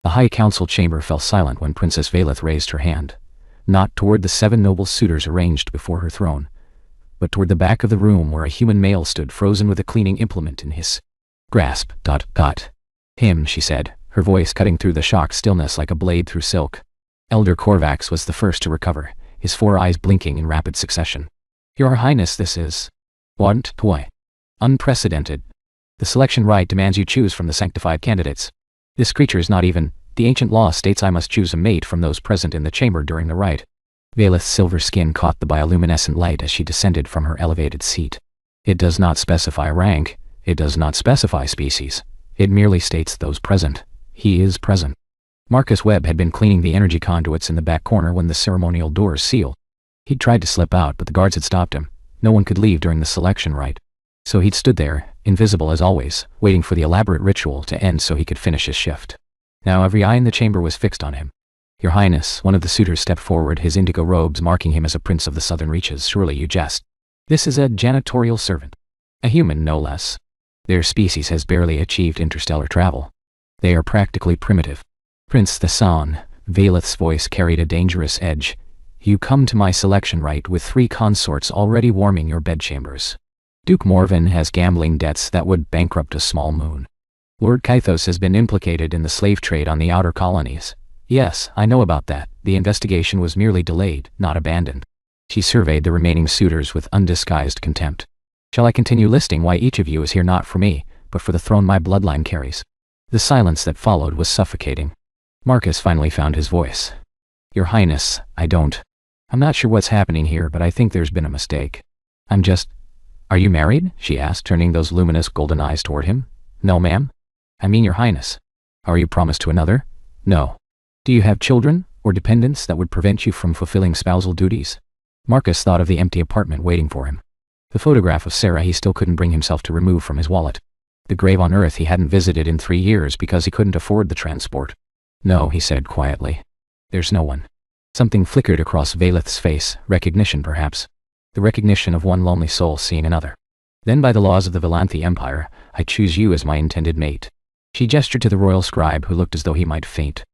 The High Council chamber fell silent when Princess Valeth raised her hand, not toward the 7 noble suitors arranged before her throne, but toward the back of the room where a human male stood frozen with a cleaning implement in his grasp. Him, she said, her voice cutting through the shocked stillness like a blade through silk. Elder Korvax was the first to recover, his 4 eyes blinking in rapid succession. Your Highness, this is... what? Toy. Unprecedented. The selection right demands you choose from the sanctified candidates. This creature is not even... The ancient law states I must choose a mate from those present in the chamber during the rite. Valeth's silver skin caught the bioluminescent light as she descended from her elevated seat. It does not specify rank. It does not specify species. It merely states those present. He is present. Marcus Webb had been cleaning the energy conduits in the back corner when the ceremonial doors sealed. He'd tried to slip out, but the guards had stopped him. No one could leave during the selection rite. So he'd stood there, invisible as always, waiting for the elaborate ritual to end so he could finish his shift. Now every eye in the chamber was fixed on him. Your Highness, one of the suitors stepped forward, his indigo robes marking him as a prince of the southern reaches. Surely you jest. This is a janitorial servant. A human, no less. Their species has barely achieved interstellar travel. They are practically primitive. Prince Thassan, Valeth's voice carried a dangerous edge. You come to my selection rite with 3 consorts already warming your bedchambers. Duke Morven has gambling debts that would bankrupt a small moon. Lord Kythos has been implicated in the slave trade on the outer colonies. Yes, I know about that. The investigation was merely delayed, not abandoned. She surveyed the remaining suitors with undisguised contempt. Shall I continue listing why each of you is here not for me, but for the throne my bloodline carries? The silence that followed was suffocating. Marcus finally found his voice. Your Highness, I'm not sure what's happening here, but I think there's been a mistake. Are you married? She asked, turning those luminous golden eyes toward him. No, ma'am. I mean, Your Highness. Are you promised to another? No. Do you have children, or dependents that would prevent you from fulfilling spousal duties? Marcus thought of the empty apartment waiting for him. The photograph of Sarah he still couldn't bring himself to remove from his wallet. The grave on Earth he hadn't visited in 3 years because he couldn't afford the transport. No, he said quietly. There's no one. Something flickered across Valeth's face, recognition perhaps. The recognition of one lonely soul seeing another. Then by the laws of the Valanthi Empire, I choose you as my intended mate. She gestured to the royal scribe who looked as though he might faint.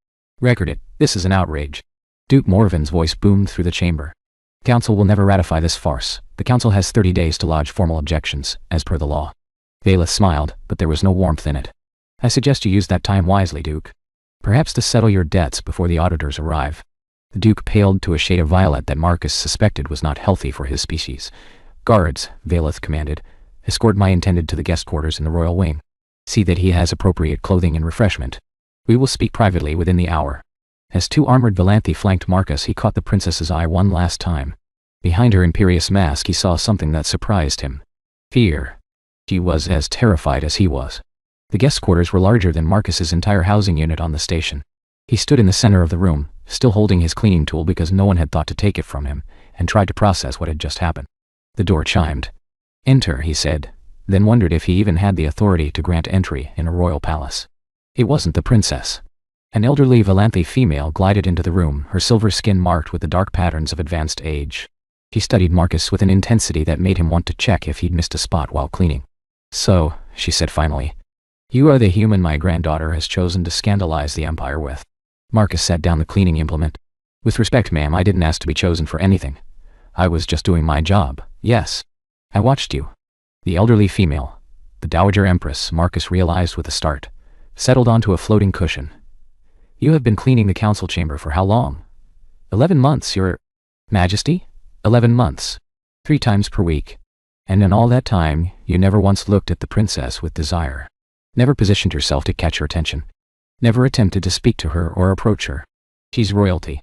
Record it, this is an outrage. Duke Morven's voice boomed through the chamber. Council will never ratify this farce. The council has 30 days to lodge formal objections, as per the law. Valeth smiled, but there was no warmth in it. I suggest you use that time wisely, Duke. Perhaps to settle your debts before the auditors arrive. The Duke paled to a shade of violet that Marcus suspected was not healthy for his species. Guards, Valeth commanded, escort my intended to the guest quarters in the royal wing. See that he has appropriate clothing and refreshment. We will speak privately within the hour. As 2 armored Valanthi flanked Marcus, he caught the princess's eye one last time. Behind her imperious mask he saw something that surprised him. Fear. She was as terrified as he was. The guest quarters were larger than Marcus's entire housing unit on the station. He stood in the center of the room, still holding his cleaning tool because no one had thought to take it from him, and tried to process what had just happened. The door chimed. Enter, he said, then wondered if he even had the authority to grant entry in a royal palace. It wasn't the princess. An elderly Valanthi female glided into the room, her silver skin marked with the dark patterns of advanced age. She studied Marcus with an intensity that made him want to check if he'd missed a spot while cleaning. So, she said finally, you are the human my granddaughter has chosen to scandalize the Empire with. Marcus set down the cleaning implement. With respect, ma'am, I didn't ask to be chosen for anything. I was just doing my job, yes. I watched you. The elderly female, the Dowager Empress, Marcus realized with a start, settled onto a floating cushion. You have been cleaning the council chamber for how long? 11 months, Your Majesty? 11 months. 3 times per week. And in all that time, you never once looked at the princess with desire. Never positioned yourself to catch her attention. Never attempted to speak to her or approach her. She's royalty.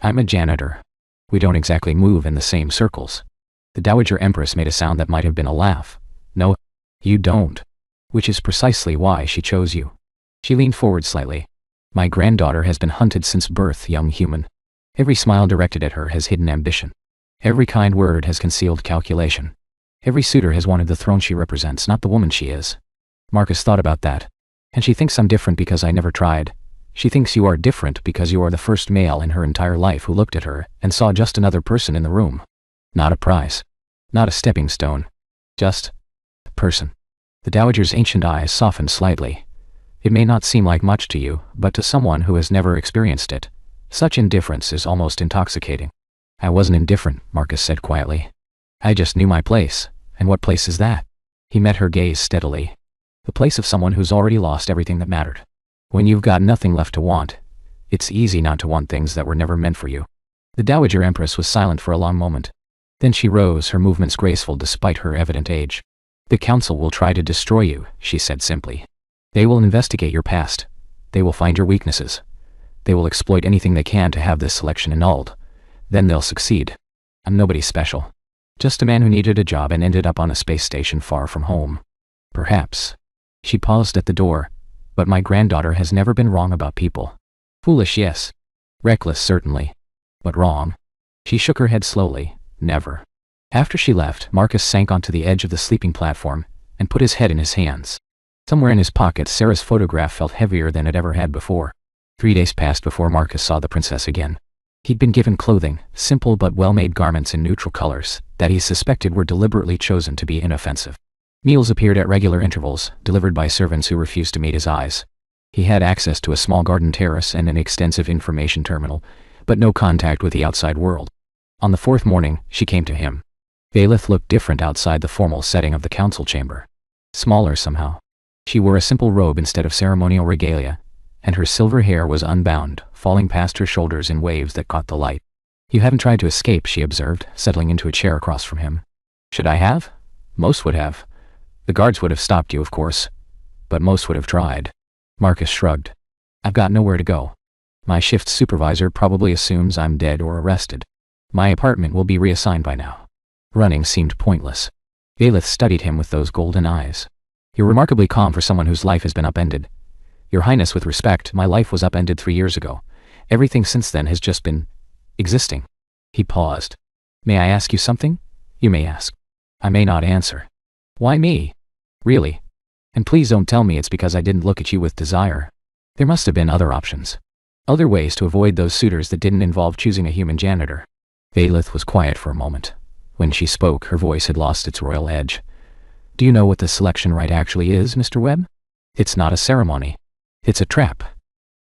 I'm a janitor. We don't exactly move in the same circles. The Dowager Empress made a sound that might have been a laugh. No, you don't. Which is precisely why she chose you. She leaned forward slightly. My granddaughter has been hunted since birth, young human. Every smile directed at her has hidden ambition. Every kind word has concealed calculation. Every suitor has wanted the throne she represents, not the woman she is. Marcus thought about that. And she thinks I'm different because I never tried. She thinks you are different because you are the first male in her entire life who looked at her and saw just another person in the room. Not a prize. Not a stepping stone. Just a person. The Dowager's ancient eyes softened slightly. It may not seem like much to you, but to someone who has never experienced it, such indifference is almost intoxicating. I wasn't indifferent, Marcus said quietly. I just knew my place. And what place is that? He met her gaze steadily. The place of someone who's already lost everything that mattered. When you've got nothing left to want, it's easy not to want things that were never meant for you. The Dowager Empress was silent for a long moment. Then she rose, her movements graceful despite her evident age. The Council will try to destroy you, she said simply. They will investigate your past. They will find your weaknesses. They will exploit anything they can to have this selection annulled. Then they'll succeed. I'm nobody special. Just a man who needed a job and ended up on a space station far from home. Perhaps. She paused at the door. But my granddaughter has never been wrong about people. Foolish, yes. Reckless, certainly. But wrong. She shook her head slowly. Never. After she left, Marcus sank onto the edge of the sleeping platform and put his head in his hands. Somewhere in his pocket, Sarah's photograph felt heavier than it ever had before. 3 days passed before Marcus saw the princess again. He'd been given clothing, simple but well-made garments in neutral colors, that he suspected were deliberately chosen to be inoffensive. Meals appeared at regular intervals, delivered by servants who refused to meet his eyes. He had access to a small garden terrace and an extensive information terminal, but no contact with the outside world. On the 4th morning, she came to him. Valeth looked different outside the formal setting of the council chamber. Smaller somehow. She wore a simple robe instead of ceremonial regalia, and her silver hair was unbound, falling past her shoulders in waves that caught the light. You haven't tried to escape, she observed, settling into a chair across from him. Should I have? Most would have. The guards would have stopped you, of course. But most would have tried. Marcus shrugged. I've got nowhere to go. My shift supervisor probably assumes I'm dead or arrested. My apartment will be reassigned by now. Running seemed pointless. Valeth studied him with those golden eyes. You're remarkably calm for someone whose life has been upended. Your Highness, with respect, my life was upended 3 years ago. Everything since then has just been existing. He paused. May I ask you something? You may ask. I may not answer. Why me? Really? And please don't tell me it's because I didn't look at you with desire. There must have been other options. Other ways to avoid those suitors that didn't involve choosing a human janitor. Valeth was quiet for a moment. When she spoke, her voice had lost its royal edge. Do you know what the selection rite actually is, Mr. Webb? It's not a ceremony. It's a trap.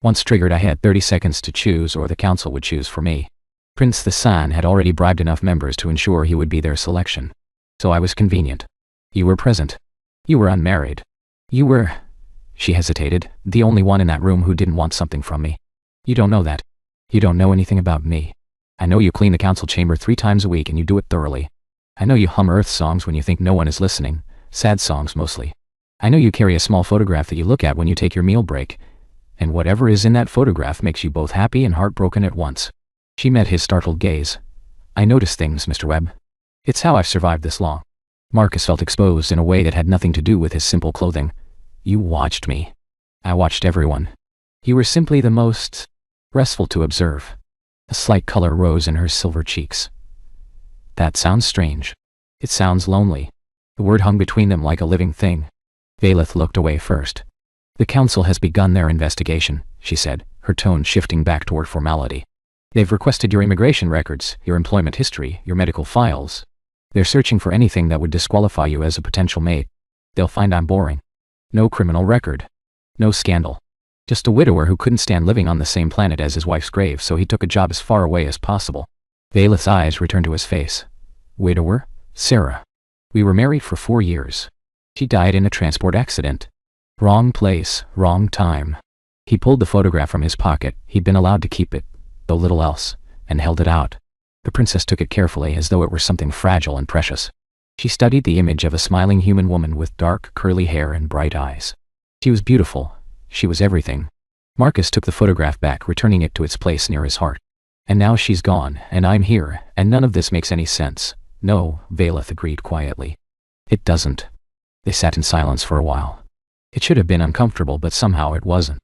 Once triggered, I had 30 seconds to choose, or the council would choose for me. Prince the San had already bribed enough members to ensure he would be their selection. So I was convenient. You were present. You were unmarried. You were, she hesitated, the only one in that room who didn't want something from me. You don't know that. You don't know anything about me. I know you clean the council chamber 3 times a week and you do it thoroughly. I know you hum Earth songs when you think no one is listening, sad songs mostly. I know you carry a small photograph that you look at when you take your meal break, and whatever is in that photograph makes you both happy and heartbroken at once. She met his startled gaze. I notice things, Mr. Webb. It's how I've survived this long. Marcus felt exposed in a way that had nothing to do with his simple clothing. You watched me. I watched everyone. You were simply the most restful to observe. A slight color rose in her silver cheeks. That sounds strange. It sounds lonely. The word hung between them like a living thing. Valeth looked away first. The council has begun their investigation, she said, her tone shifting back toward formality. They've requested your immigration records, your employment history, your medical files. They're searching for anything that would disqualify you as a potential mate. They'll find I'm boring. No criminal record. No scandal. Just a widower who couldn't stand living on the same planet as his wife's grave, so he took a job as far away as possible. Valeth's eyes returned to his face. Widower? Sarah. We were married for 4 years. She died in a transport accident. Wrong place, wrong time. He pulled the photograph from his pocket. He'd been allowed to keep it, though little else, and held it out. The princess took it carefully as though it were something fragile and precious. She studied the image of a smiling human woman with dark, curly hair and bright eyes. She was beautiful. She was everything. Marcus took the photograph back, returning it to its place near his heart. And now she's gone, and I'm here, and none of this makes any sense. No, Valeth agreed quietly. It doesn't. They sat in silence for a while. It should have been uncomfortable, but somehow it wasn't.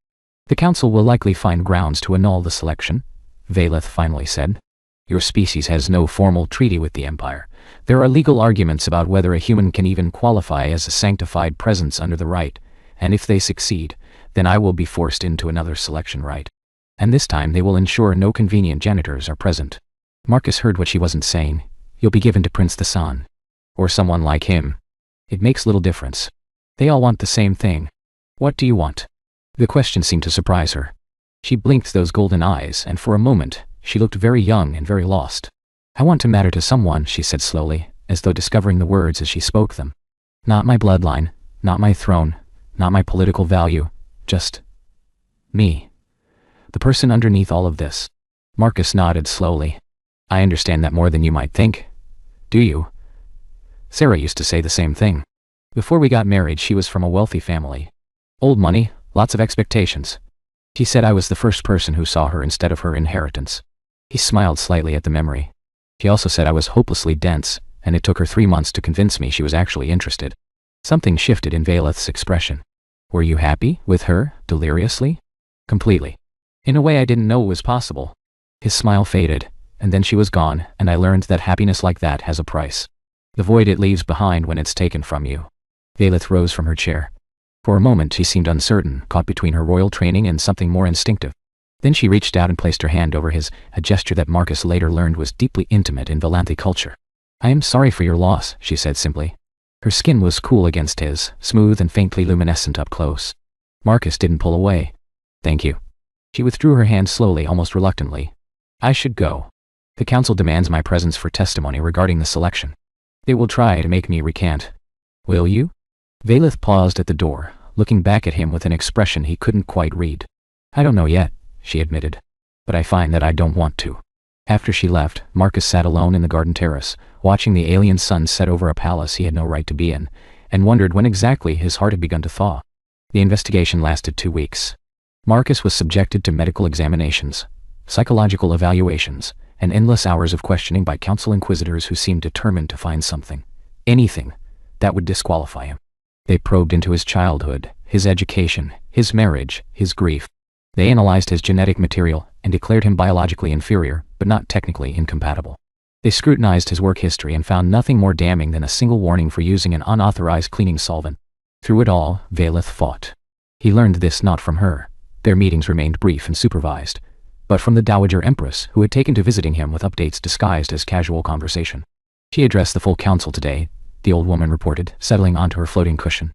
The council will likely find grounds to annul the selection, Valeth finally said. Your species has no formal treaty with the Empire. There are legal arguments about whether a human can even qualify as a sanctified presence under the rite, and if they succeed, then I will be forced into another selection rite. And this time they will ensure no convenient janitors are present. Marcus heard what she wasn't saying. You'll be given to Prince the San. Or someone like him. It makes little difference. They all want the same thing. What do you want? The question seemed to surprise her. She blinked those golden eyes, and for a moment, she looked very young and very lost. "I want to matter to someone," she said slowly, as though discovering the words as she spoke them. "Not my bloodline, not my throne, not my political value, just me. The person underneath all of this." Marcus nodded slowly. "I understand that more than you might think. Do you? Sarah used to say the same thing. Before we got married, she was from a wealthy family. Old money, lots of expectations. She said I was the first person who saw her instead of her inheritance." He smiled slightly at the memory. "She also said I was hopelessly dense, and it took her 3 months to convince me she was actually interested." Something shifted in Valeth's expression. "Were you happy with her, deliriously?" "Completely. In a way I didn't know was possible." His smile faded, and then she was gone, and I learned that happiness like that has a price. The void it leaves behind when it's taken from you. Valeth rose from her chair. For a moment she seemed uncertain, caught between her royal training and something more instinctive. Then she reached out and placed her hand over his, a gesture that Marcus later learned was deeply intimate in Valanthi culture. "I am sorry for your loss," she said simply. Her skin was cool against his, smooth and faintly luminescent up close. Marcus didn't pull away. "Thank you." She withdrew her hand slowly, almost reluctantly. "I should go. The council demands my presence for testimony regarding the selection. They will try to make me recant." "Will you?" Valeth paused at the door, looking back at him with an expression he couldn't quite read. "I don't know yet," she admitted. "But I find that I don't want to." After she left, Marcus sat alone in the garden terrace, watching the alien sun set over a palace he had no right to be in, and wondered when exactly his heart had begun to thaw. The investigation lasted 2 weeks. Marcus was subjected to medical examinations, psychological evaluations, and endless hours of questioning by council inquisitors who seemed determined to find something, anything, that would disqualify him. They probed into his childhood, his education, his marriage, his grief. They analyzed his genetic material and declared him biologically inferior, but not technically incompatible. They scrutinized his work history and found nothing more damning than a single warning for using an unauthorized cleaning solvent. Through it all, Valeth fought. He learned this not from her. Their meetings remained brief and supervised, but from the Dowager Empress, who had taken to visiting him with updates disguised as casual conversation. "She addressed the full council today," the old woman reported, settling onto her floating cushion.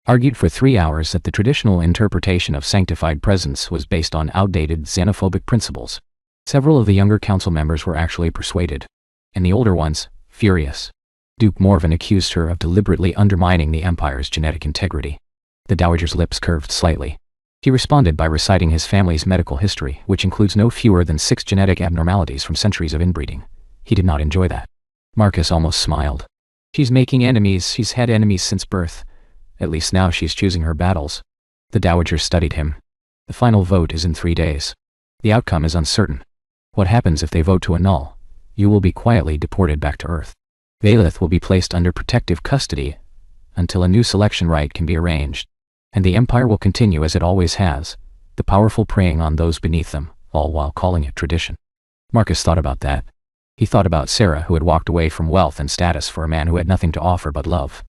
"Argued for 3 hours that the traditional interpretation of sanctified presence was based on outdated xenophobic principles. Several of the younger council members were actually persuaded, and the older ones, furious. Duke Morven accused her of deliberately undermining the Empire's genetic integrity." The Dowager's lips curved slightly. He responded by reciting his family's medical history, which includes no fewer than 6 genetic abnormalities from centuries of inbreeding. He did not enjoy that. Marcus almost smiled. "She's making enemies. She's had enemies since birth. At least now she's choosing her battles." The Dowager studied him. "The final vote is in 3 days. The outcome is uncertain. What happens if they vote to annul? You will be quietly deported back to Earth. Valeth will be placed under protective custody until a new selection rite can be arranged. And the Empire will continue as it always has, the powerful preying on those beneath them, all while calling it tradition." Marcus thought about that. He thought about Sarah, who had walked away from wealth and status for a man who had nothing to offer but love.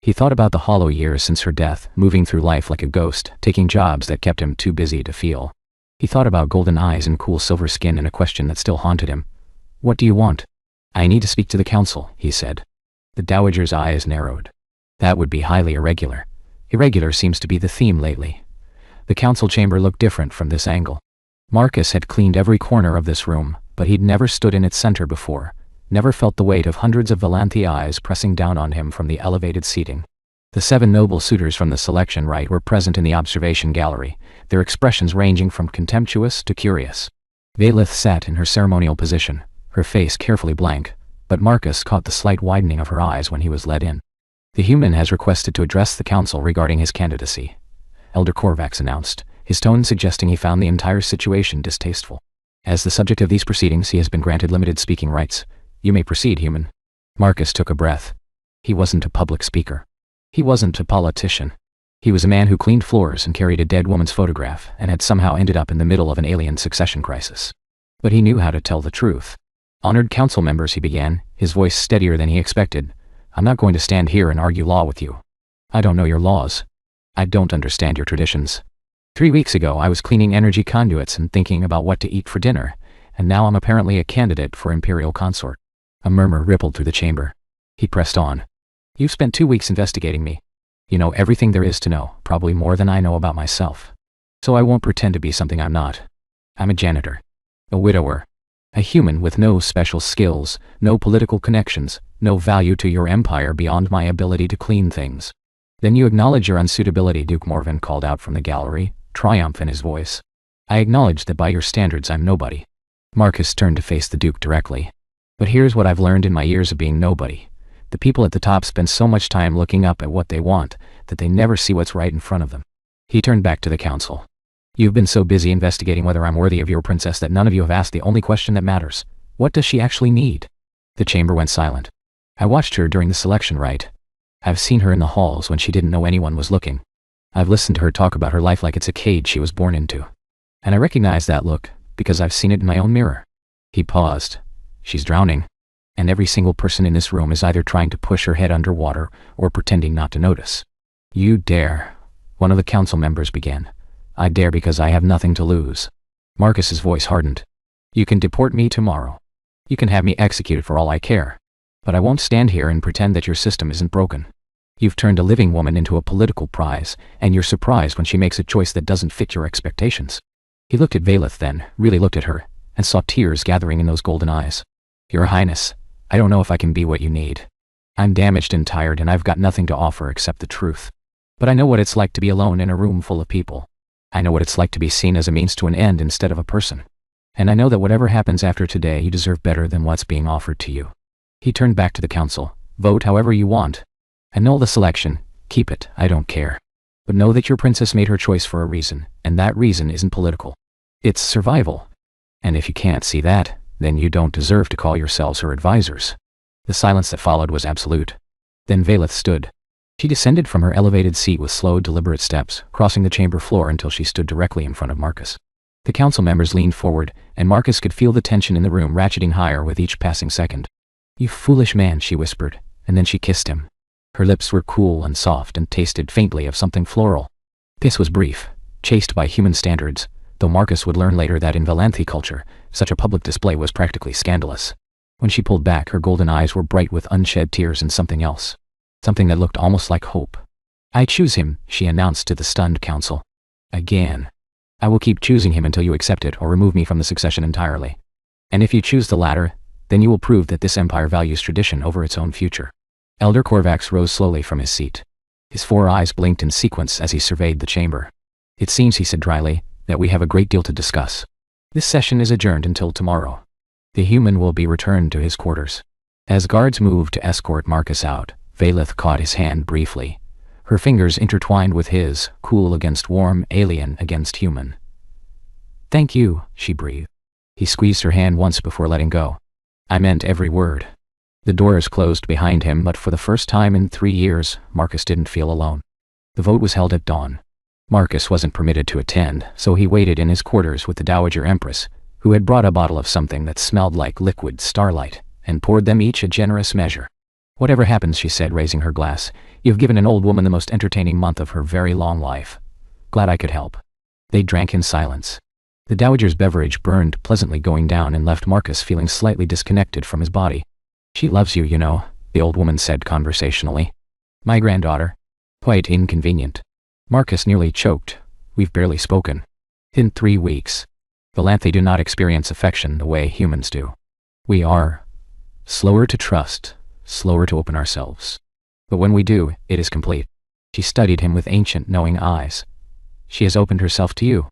He thought about the hollow years since her death, moving through life like a ghost, taking jobs that kept him too busy to feel. He thought about golden eyes and cool silver skin and a question that still haunted him. "What do you want?" "I need to speak to the council," he said. The Dowager's eyes narrowed. "That would be highly irregular." Irregular seems to be the theme lately. The council chamber looked different from this angle. Marcus had cleaned every corner of this room, but he'd never stood in its center before, never felt the weight of hundreds of Valanthi eyes pressing down on him from the elevated seating. The 7 noble suitors from the selection rite were present in the observation gallery, their expressions ranging from contemptuous to curious. Valeth sat in her ceremonial position, her face carefully blank, but Marcus caught the slight widening of her eyes when he was led in. "The human has requested to address the council regarding his candidacy," Elder Korvax announced, his tone suggesting he found the entire situation distasteful. "As the subject of these proceedings, he has been granted limited speaking rights. You may proceed, human." Marcus took a breath. He wasn't a public speaker. He wasn't a politician. He was a man who cleaned floors and carried a dead woman's photograph and had somehow ended up in the middle of an alien succession crisis. But he knew how to tell the truth. "Honored council members," he began, his voice steadier than he expected. "I'm not going to stand here and argue law with you. I don't know your laws. I don't understand your traditions. 3 weeks ago I was cleaning energy conduits and thinking about what to eat for dinner, and now I'm apparently a candidate for imperial consort." A murmur rippled through the chamber. He pressed on. "You've spent 2 weeks investigating me. You know everything there is to know, probably more than I know about myself. So I won't pretend to be something I'm not. I'm a janitor. A widower. A human with no special skills, no political connections, no value to your empire beyond my ability to clean things. Then you acknowledge your unsuitability, Duke Morven called out from the gallery, triumph in his voice. I acknowledge that by your standards I'm nobody. Marcus turned to face the Duke directly. But here's what I've learned in my years of being nobody. The people at the top spend so much time looking up at what they want, that they never see what's right in front of them. He turned back to the council. You've been so busy investigating whether I'm worthy of your princess that none of you have asked the only question that matters. What does she actually need? The chamber went silent. I watched her during the selection rite. I've seen her in the halls when she didn't know anyone was looking. I've listened to her talk about her life like it's a cage she was born into. And I recognize that look, because I've seen it in my own mirror. He paused. She's drowning. And every single person in this room is either trying to push her head underwater or pretending not to notice. You dare. One of the council members began. I dare because I have nothing to lose. Marcus's voice hardened. You can deport me tomorrow. You can have me executed for all I care. But I won't stand here and pretend that your system isn't broken. You've turned a living woman into a political prize, and you're surprised when she makes a choice that doesn't fit your expectations. He looked at Valeth then, really looked at her, and saw tears gathering in those golden eyes. Your Highness, I don't know if I can be what you need. I'm damaged and tired and I've got nothing to offer except the truth. But I know what it's like to be alone in a room full of people. I know what it's like to be seen as a means to an end instead of a person. And I know that whatever happens after today, you deserve better than what's being offered to you. He turned back to the council. Vote however you want. Annul the selection. Keep it, I don't care. But know that your princess made her choice for a reason, and that reason isn't political. It's survival. And if you can't see that, then you don't deserve to call yourselves her advisors. The silence that followed was absolute. Then Valeth stood. She descended from her elevated seat with slow, deliberate steps, crossing the chamber floor until she stood directly in front of Marcus. The council members leaned forward, and Marcus could feel the tension in the room ratcheting higher with each passing second. You foolish man, she whispered, and then she kissed him. Her lips were cool and soft and tasted faintly of something floral. This was brief, chaste by human standards, though Marcus would learn later that in Valanthi culture, such a public display was practically scandalous. When she pulled back, her golden eyes were bright with unshed tears and something else. Something that looked almost like hope. I choose him, she announced to the stunned council. Again. I will keep choosing him until you accept it or remove me from the succession entirely. And if you choose the latter, then you will prove that this empire values tradition over its own future. Elder Corvax rose slowly from his seat. His 4 eyes blinked in sequence as he surveyed the chamber. It seems, he said dryly, that we have a great deal to discuss. This session is adjourned until tomorrow. The human will be returned to his quarters. As guards moved to escort Marcus out, Valeth caught his hand briefly. Her fingers intertwined with his, cool against warm, alien against human. Thank you, she breathed. He squeezed her hand once before letting go. I meant every word. The doors closed behind him, but for the first time in 3 years, Marcus didn't feel alone. The vote was held at dawn. Marcus wasn't permitted to attend, so he waited in his quarters with the Dowager Empress, who had brought a bottle of something that smelled like liquid starlight, and poured them each a generous measure. Whatever happens, she said, raising her glass, you've given an old woman the most entertaining month of her very long life. Glad I could help. They drank in silence. The Dowager's beverage burned pleasantly going down and left Marcus feeling slightly disconnected from his body. She loves you, you know, the old woman said conversationally. My granddaughter. Quite inconvenient. Marcus nearly choked. We've barely spoken. In 3 weeks. Valanthi do not experience affection the way humans do. We are slower to trust, slower to open ourselves. But when we do, it is complete. She studied him with ancient, knowing eyes. She has opened herself to you.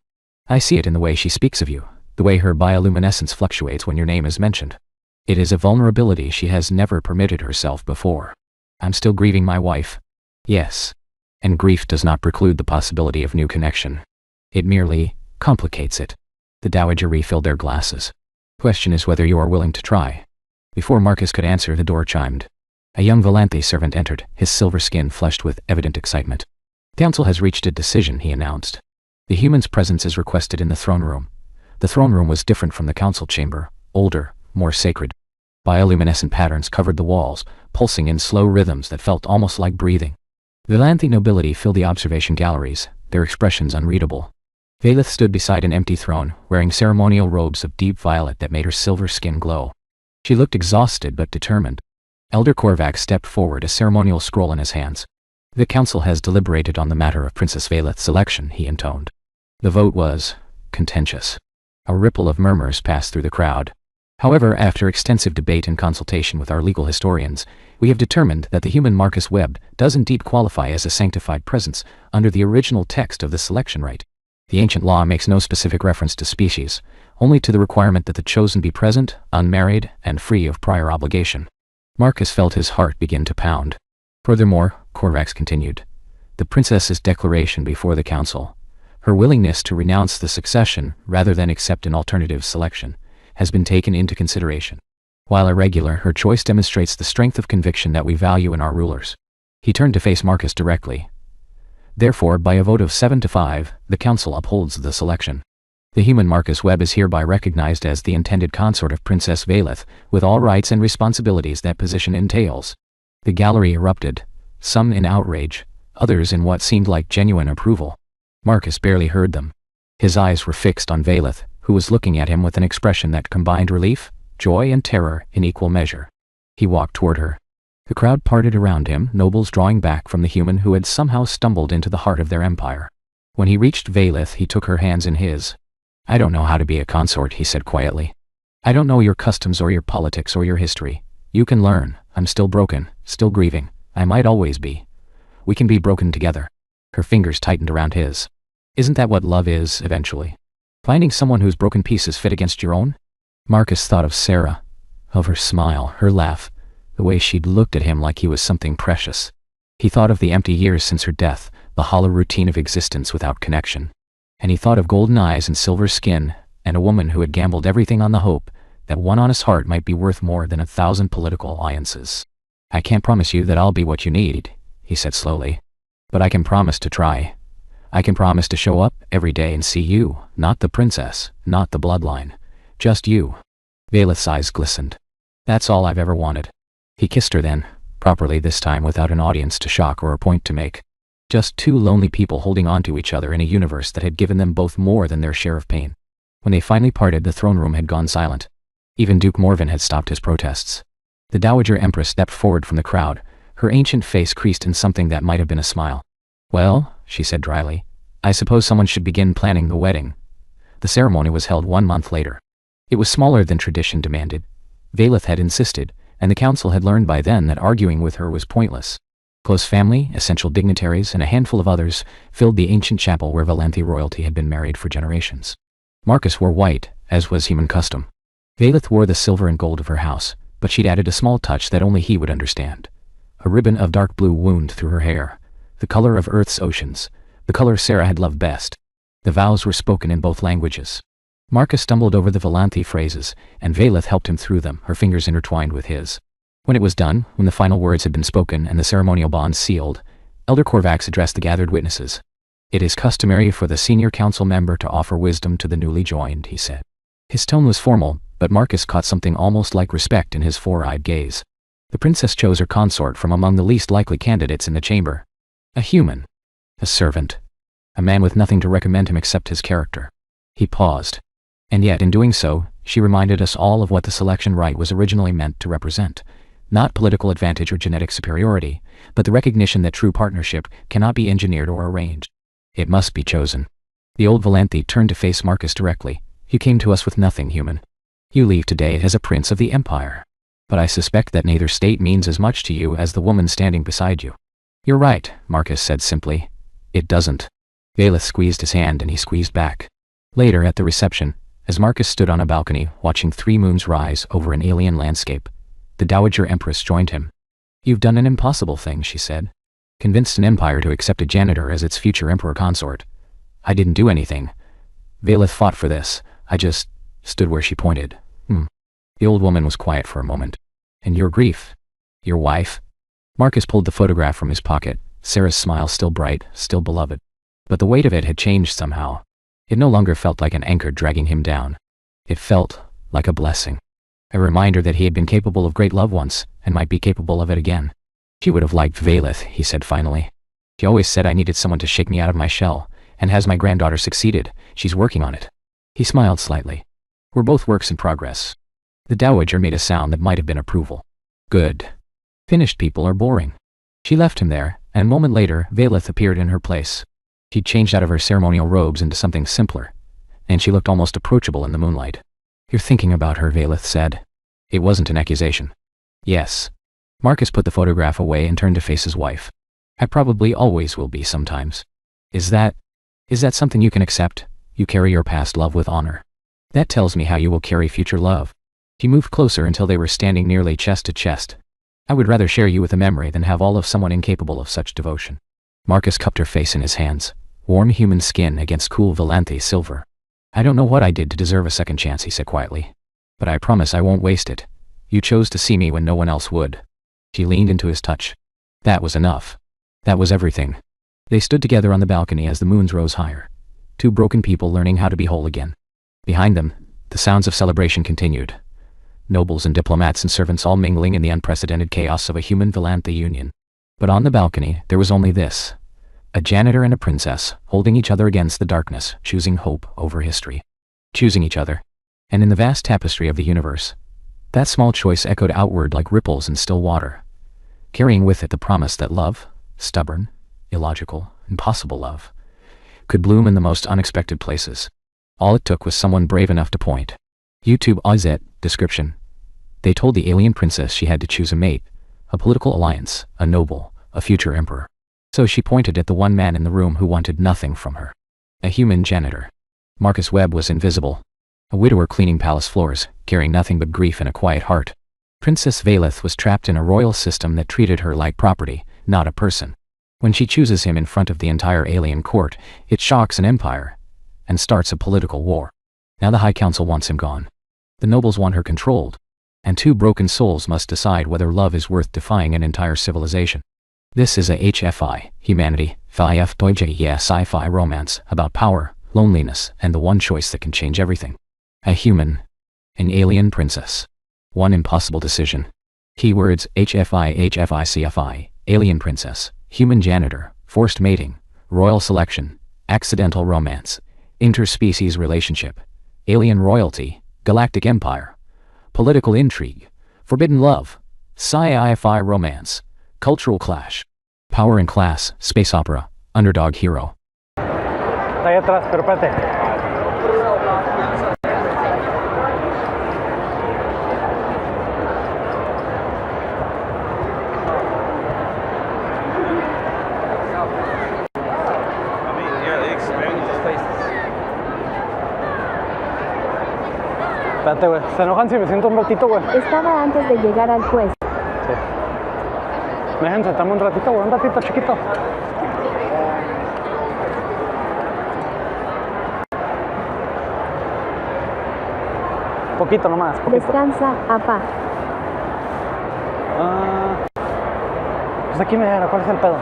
I see it in the way she speaks of you, the way her bioluminescence fluctuates when your name is mentioned. It is a vulnerability she has never permitted herself before. I'm still grieving my wife. Yes. And grief does not preclude the possibility of new connection. It merely complicates it. The Dowager refilled their glasses. Question is whether you are willing to try. Before Marcus could answer, the door chimed. A young Valanthi servant entered, his silver skin flushed with evident excitement. Council has reached a decision, he announced. The human's presence is requested in the throne room. The throne room was different from the council chamber, older, more sacred. Bioluminescent patterns covered the walls, pulsing in slow rhythms that felt almost like breathing. Valanthi nobility filled the observation galleries, their expressions unreadable. Valeth stood beside an empty throne, wearing ceremonial robes of deep violet that made her silver skin glow. She looked exhausted but determined. Elder Corvax stepped forward, a ceremonial scroll in his hands. The council has deliberated on the matter of Princess Valeth's selection, he intoned. The vote was contentious. A ripple of murmurs passed through the crowd. However, after extensive debate and consultation with our legal historians, we have determined that the human Marcus Webb does indeed qualify as a sanctified presence under the original text of the selection rite. The ancient law makes no specific reference to species, only to the requirement that the chosen be present, unmarried, and free of prior obligation. Marcus felt his heart begin to pound. Furthermore, Corvax continued, the princess's declaration before the council, her willingness to renounce the succession rather than accept an alternative selection, has been taken into consideration. While irregular, her choice demonstrates the strength of conviction that we value in our rulers. He turned to face Marcus directly. Therefore, by a vote of 7-5, the council upholds the selection. The human Marcus Webb is hereby recognized as the intended consort of Princess Valeth, with all rights and responsibilities that position entails. The gallery erupted, some in outrage, others in what seemed like genuine approval. Marcus barely heard them. His eyes were fixed on Valeth, who was looking at him with an expression that combined relief, joy, and terror in equal measure. He walked toward her. The crowd parted around him, nobles drawing back from the human who had somehow stumbled into the heart of their empire. When he reached Valeth, he took her hands in his. I don't know how to be a consort, he said quietly. I don't know your customs or your politics or your history. You can learn. I'm still broken, still grieving. I might always be. We can be broken together. Her fingers tightened around his. Isn't that what love is, eventually? Finding someone whose broken pieces fit against your own? Marcus thought of Sarah, of her smile, her laugh, the way she'd looked at him like he was something precious. He thought of the empty years since her death, the hollow routine of existence without connection. And he thought of golden eyes and silver skin, and a woman who had gambled everything on the hope that one honest heart might be worth more than 1,000 political alliances. I can't promise you that I'll be what you need, he said slowly. But I can promise to try. I can promise to show up every day and see you, not the princess, not the bloodline. Just you. Valeth's eyes glistened. That's all I've ever wanted. He kissed her then, properly this time without an audience to shock or a point to make. Just two lonely people holding on to each other in a universe that had given them both more than their share of pain. When they finally parted, the throne room had gone silent. Even Duke Morven had stopped his protests. The Dowager Empress stepped forward from the crowd, her ancient face creased in something that might have been a smile. Well, she said dryly, I suppose someone should begin planning the wedding. The ceremony was held 1 month later. It was smaller than tradition demanded. Valeth had insisted, and the council had learned by then that arguing with her was pointless. Close family, essential dignitaries, and a handful of others filled the ancient chapel where Valanthi royalty had been married for generations. Marcus wore white, as was human custom. Valeth wore the silver and gold of her house, but she'd added a small touch that only he would understand. A ribbon of dark blue wound through her hair, the color of Earth's oceans, the color Sarah had loved best. The vows were spoken in both languages. Marcus stumbled over the Valanthi phrases, and Valeth helped him through them, her fingers intertwined with his. When it was done, when the final words had been spoken and the ceremonial bond sealed, Elder Corvax addressed the gathered witnesses. It is customary for the senior council member to offer wisdom to the newly joined, he said. His tone was formal, but Marcus caught something almost like respect in his four-eyed gaze. The princess chose her consort from among the least likely candidates in the chamber. A human. A servant. A man with nothing to recommend him except his character. He paused. And yet, in doing so, she reminded us all of what the selection rite was originally meant to represent. Not political advantage or genetic superiority, but the recognition that true partnership cannot be engineered or arranged. It must be chosen. The old Valanthi turned to face Marcus directly. You came to us with nothing human. You leave today as a prince of the empire. But I suspect that neither state means as much to you as the woman standing beside you. You're right, Marcus said simply. It doesn't. Valeth squeezed his hand and he squeezed back. Later at the reception, as Marcus stood on a balcony watching 3 moons rise over an alien landscape, the Dowager Empress joined him. You've done an impossible thing, she said. Convinced an empire to accept a janitor as its future emperor consort. I didn't do anything. Valeth fought for this. I just stood where she pointed. The old woman was quiet for a moment. And your grief? Your wife? Marcus pulled the photograph from his pocket, Sarah's smile still bright, still beloved. But the weight of it had changed somehow. It no longer felt like an anchor dragging him down. It felt like a blessing. A reminder that he had been capable of great love once, and might be capable of it again. She would have liked Valeth, he said finally. She always said I needed someone to shake me out of my shell, and has my granddaughter succeeded? She's working on it. He smiled slightly. We're both works in progress. The Dowager made a sound that might have been approval. Good. Finished people are boring. She left him there, and a moment later, Valeth appeared in her place. She'd changed out of her ceremonial robes into something simpler, and she looked almost approachable in the moonlight. "You're thinking about her," Valeth said. It wasn't an accusation. "Yes." Marcus put the photograph away and turned to face his wife. "I probably always will be sometimes. Is that something you can accept? You carry your past love with honor. That tells me how you will carry future love." He moved closer until they were standing nearly chest to chest. "I would rather share you with a memory than have all of someone incapable of such devotion." Marcus cupped her face in his hands, warm human skin against cool Valenthe silver. "I don't know what I did to deserve a second chance," he said quietly. "But I promise I won't waste it. You chose to see me when no one else would." She leaned into his touch. That was enough. That was everything. They stood together on the balcony as the moons rose higher. Two broken people learning how to be whole again. Behind them, the sounds of celebration continued. Nobles and diplomats and servants all mingling in the unprecedented chaos of a human Valenthe union. But on the balcony, there was only this. A janitor and a princess, holding each other against the darkness, choosing hope over history. Choosing each other. And in the vast tapestry of the universe, that small choice echoed outward like ripples in still water, carrying with it the promise that love, stubborn, illogical, impossible love, could bloom in the most unexpected places. All it took was someone brave enough to point. YouTube OZ description. They told the alien princess she had to choose a mate, a political alliance, a noble, a future emperor. So she pointed at the one man in the room who wanted nothing from her. A human janitor. Marcus Webb was invisible. A widower cleaning palace floors, carrying nothing but grief and a quiet heart. Princess Valeth was trapped in a royal system that treated her like property, not a person. When she chooses him in front of the entire alien court, it shocks an empire and starts a political war. Now the High Council wants him gone. The nobles want her controlled. And two broken souls must decide whether love is worth defying an entire civilization. This is a HFI, humanity, SCI-FI romance about power, loneliness, and the one choice that can change everything. A human. An alien princess. One impossible decision. Keywords HFI, HFI-CFI, alien princess, human janitor, forced mating, royal selection, accidental romance, interspecies relationship, alien royalty, galactic empire, political intrigue, forbidden love, SCI-FI romance, cultural clash, power and class, space opera, underdog hero. Está ahí atrás, pero espérate. Espérate, güey. ¿Se enojan si me siento un ratito, güey? Estaba antes de llegar al puesto. Sí. ¿Me dejan sentarme un ratito, güey? Un ratito, chiquito. Poquito nomás, poquito. Descansa, apá. Pues aquí me era, ¿cuál es el pedo?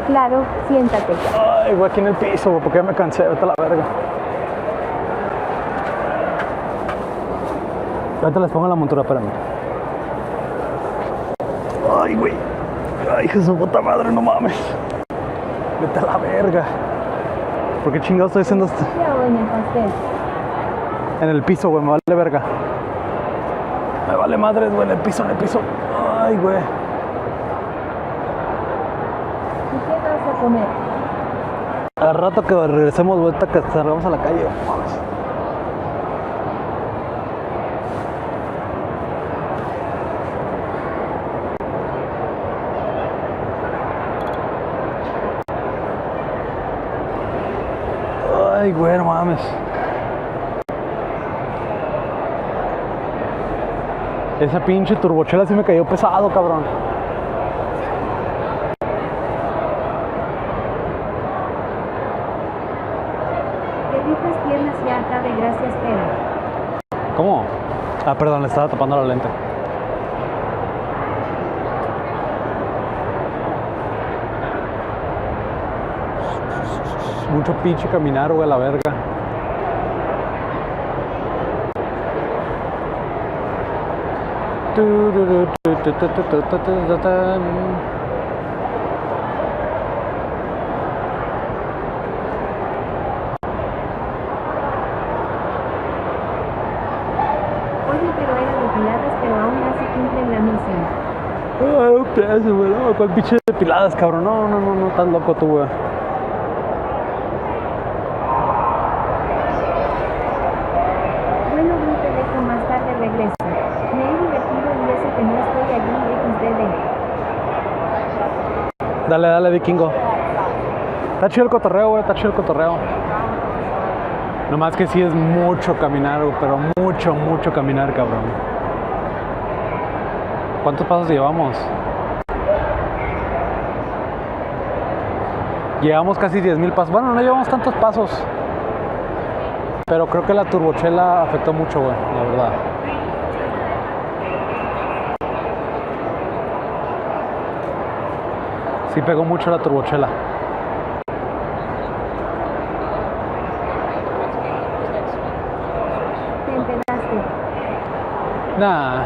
Claro, siéntate. Ay, güey, aquí en el piso, güey, porque ya me cansé, vete a la verga. Ahorita les pongo la montura, espérame. Ay, güey. Ay, hija de su puta madre, no mames. Vete a la verga. ¿Por qué chingados estoy haciendo esto? ¿O en el pastel? En el piso, güey, me vale verga. Me vale madres, güey, en el piso, en el piso. Ay, güey. ¿Y qué vas a comer? Al rato que regresemos, vuelta que salgamos a la calle, mames. Ay, güey, no mames. Esa pinche turbochela sí me cayó pesado, cabrón. Te dices piernas y harta de gracias, pero... ¿Cómo? Ah, perdón, le estaba tapando la lente. Mucho pinche caminar, güey, a la verga. Oye, pero eran depiladas, pero aún así cumplen la misión. Ay, un pedazo, güey. No, ¿cuál pinche depiladas, cabrón? No, estás loco tú, güey. Dale, dale, vikingo. Está chido el cotorreo, güey, está chido el cotorreo. Nomás que sí es mucho caminar, güey, pero mucho caminar, cabrón. ¿Cuántos pasos llevamos? Llevamos casi 10,000 pasos. Bueno, no llevamos tantos pasos. Pero creo que la turbochela afectó mucho, güey, la verdad. Sí pegó mucho la turbochela. ¿Te empedaste? Nah.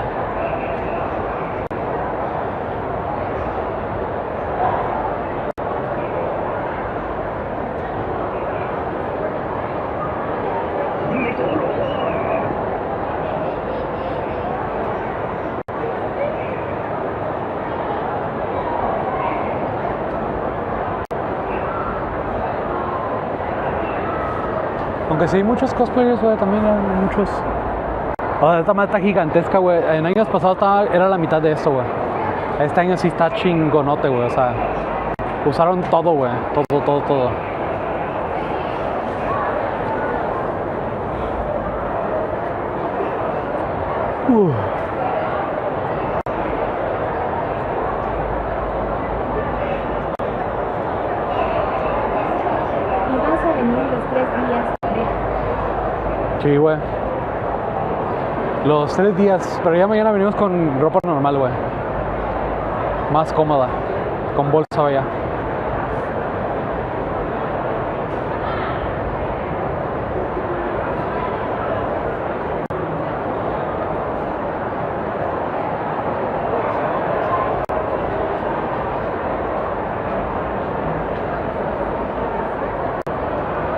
Aunque sí hay muchos cosplayers, güey, también hay muchos. O sea, esta madre está gigantesca, güey. En años pasados era la mitad de esto, güey. Este año sí está chingonote, güey. O sea, usaron todo, güey. Todo. Y vas a venir los 3 días, ¿verdad? Sí, güey. Los 3 días. Pero ya mañana venimos con ropa normal, güey. Más cómoda. Con bolsa, ya.